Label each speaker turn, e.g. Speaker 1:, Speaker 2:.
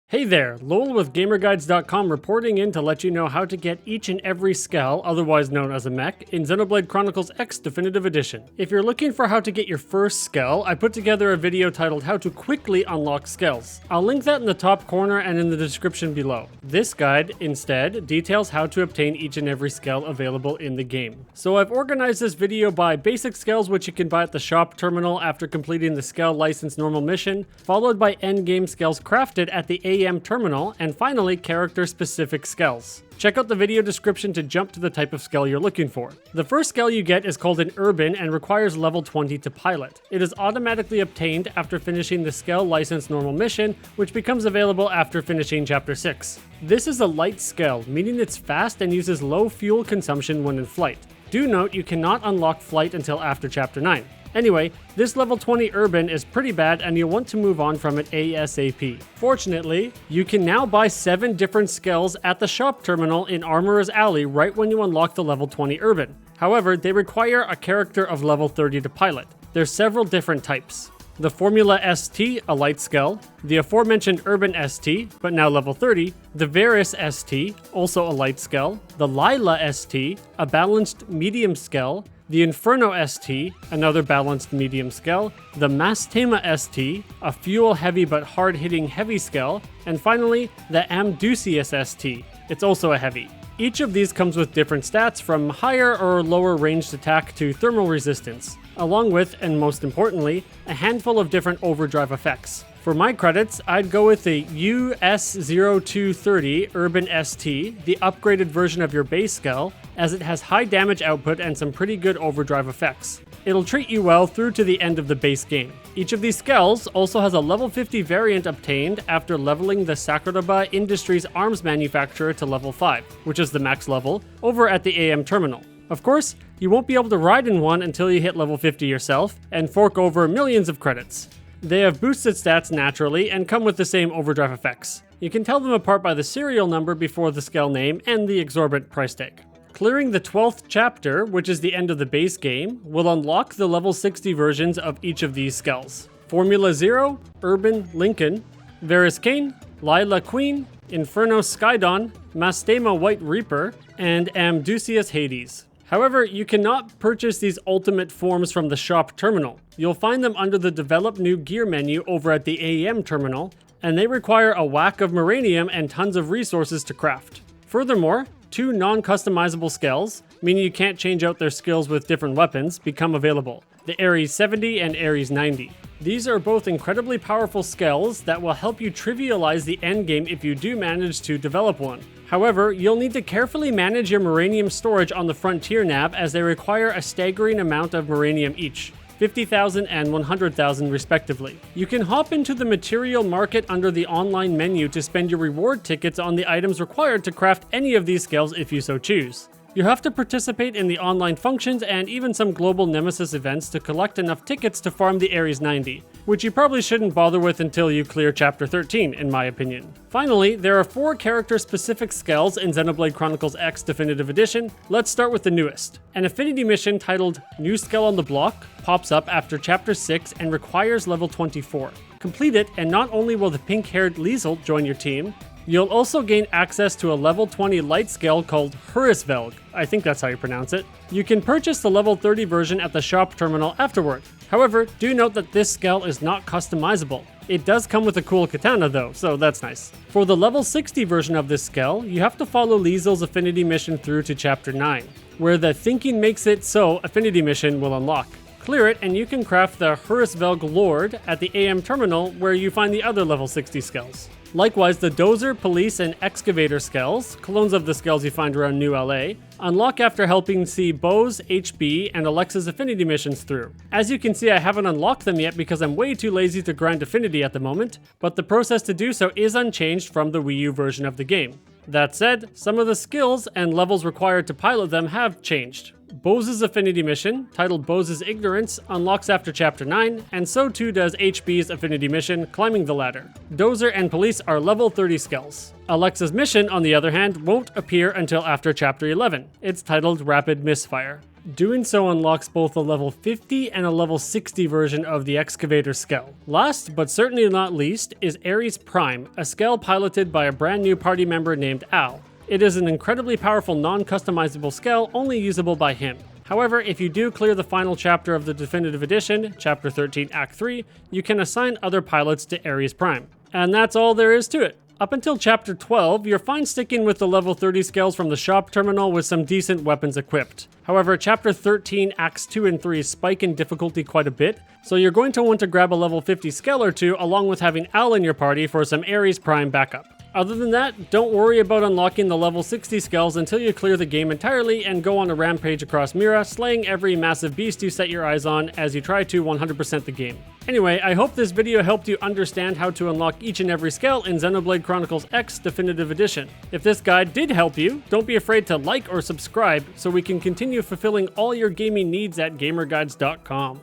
Speaker 1: Hey there, Lowell with GamerGuides.com reporting in to let you know how to get each and every Skell, otherwise known as a mech, in Xenoblade Chronicles X Definitive Edition. If you're looking for how to get your first Skell, I put together a video titled How to Quickly Unlock Skells. I'll link that in the top corner and in the description below. This guide, instead, details how to obtain each and every Skell available in the game. So I've organized this video by basic Skells, which you can buy at the shop terminal after completing the Skell license normal mission, followed by endgame Skells crafted at the AM terminal, and finally character-specific Skells. Check out the video description to jump to the type of Skell you're looking for. The first Skell you get is called an Urban and requires level 20 to pilot. It is automatically obtained after finishing the Skell license normal mission, which becomes available after finishing Chapter 6. This is a light Skell, meaning it's fast and uses low fuel consumption when in flight. Do note you cannot unlock flight until after Chapter 9. Anyway, this level 20 Urban is pretty bad and you'll want to move on from it ASAP. Fortunately, you can now buy 7 different Skells at the shop terminal in Armorer's Alley right when you unlock the level 20 Urban. However, they require a character of level 30 to pilot. There's several different types. The Formula ST, a light Skell, the aforementioned Urban ST, but now level 30, the Varus ST, also a light Skell, the Lila ST, a balanced medium Skell, the Inferno ST, another balanced medium Skell, the Mastema ST, a fuel-heavy but hard-hitting heavy Skell, and finally, the Amdusius ST. It's also a heavy. Each of these comes with different stats from higher or lower ranged attack to thermal resistance, along with, and most importantly, a handful of different overdrive effects. For my credits, I'd go with the US0230 Urban ST, the upgraded version of your base Skell, as it has high damage output and some pretty good overdrive effects. It'll treat you well through to the end of the base game. Each of these Skells also has a level 50 variant obtained after leveling the Sakuraba Industries arms manufacturer to level 5, which is the max level, over at the AM terminal. Of course, you won't be able to ride in one until you hit level 50 yourself and fork over millions of credits. They have boosted stats naturally and come with the same overdrive effects. You can tell them apart by the serial number before the Skell name and the exorbitant price tag. Clearing the 12th chapter, which is the end of the base game, will unlock the level 60 versions of each of these Skells. Formula Zero, Urban Lincoln, Varus Kane, Lila Queen, Inferno Skydon, Mastema White Reaper, and Amdusius Hades. However, you cannot purchase these ultimate forms from the shop terminal. You'll find them under the Develop New Gear menu over at the AM terminal, and they require a whack of Moranium and tons of resources to craft. Furthermore, 2 non-customizable Skells, meaning you can't change out their skills with different weapons, become available. The Ares 70 and Ares 90. These are both incredibly powerful Skells that will help you trivialize the endgame if you do manage to develop one. However, you'll need to carefully manage your Moranium storage on the Frontier nav as they require a staggering amount of Moranium each. 50,000 and 100,000 respectively. You can hop into the material market under the online menu to spend your reward tickets on the items required to craft any of these Skells if you so choose. You have to participate in the online functions and even some global Nemesis events to collect enough tickets to farm the Ares 90, which you probably shouldn't bother with until you clear Chapter 13, in my opinion. Finally, there are 4 character-specific Skells in Xenoblade Chronicles X Definitive Edition. Let's start with the newest. An affinity mission titled New Skell on the Block pops up after Chapter 6 and requires level 24. Complete it, and not only will the pink-haired Hraesvelg join your team, you'll also gain access to a level 20 light Skell called Hraesvelg. I think that's how you pronounce it. You can purchase the level 30 version at the shop terminal afterward. However, do note that this Skell is not customizable. It does come with a cool katana though, so that's nice. For the level 60 version of this Skell, you have to follow Hraesvelg's affinity mission through to Chapter 9, where the Thinking Makes It So affinity mission will unlock. Clear it and you can craft the Hraesvelg Lord at the AM terminal where you find the other level 60 Skells. Likewise, the Dozer, Police, and Excavator Skells, clones of the Skells you find around New LA, unlock after helping see Bo's, HB, and Alexa's affinity missions through. As you can see, I haven't unlocked them yet because I'm way too lazy to grind affinity at the moment, but the process to do so is unchanged from the Wii U version of the game. That said, some of the skills and levels required to pilot them have changed. Bo's affinity mission, titled Bo's Ignorance, unlocks after Chapter 9, and so too does HB's affinity mission, Climbing the Ladder. Dozer and Police are level 30 Skells. Alexa's mission, on the other hand, won't appear until after Chapter 11. It's titled Rapid Misfire. Doing so unlocks both a level 50 and a level 60 version of the Excavator Skell. Last, but certainly not least, is Ares Prime, a Skell piloted by a brand new party member named Al. It is an incredibly powerful non-customizable Skell only usable by him. However, if you do clear the final chapter of the Definitive Edition, Chapter 13 Act 3, you can assign other pilots to Ares Prime. And that's all there is to it. Up until Chapter 12, you're fine sticking with the level 30 Skells from the shop terminal with some decent weapons equipped. However, Chapter 13 Acts 2 and 3 spike in difficulty quite a bit, so you're going to want to grab a level 50 Skell or two along with having Al in your party for some Ares Prime backup. Other than that, don't worry about unlocking the level 60 Skells until you clear the game entirely and go on a rampage across Mira, slaying every massive beast you set your eyes on as you try to 100% the game. Anyway, I hope this video helped you understand how to unlock each and every Skell in Xenoblade Chronicles X Definitive Edition. If this guide did help you, don't be afraid to like or subscribe so we can continue fulfilling all your gaming needs at GamerGuides.com.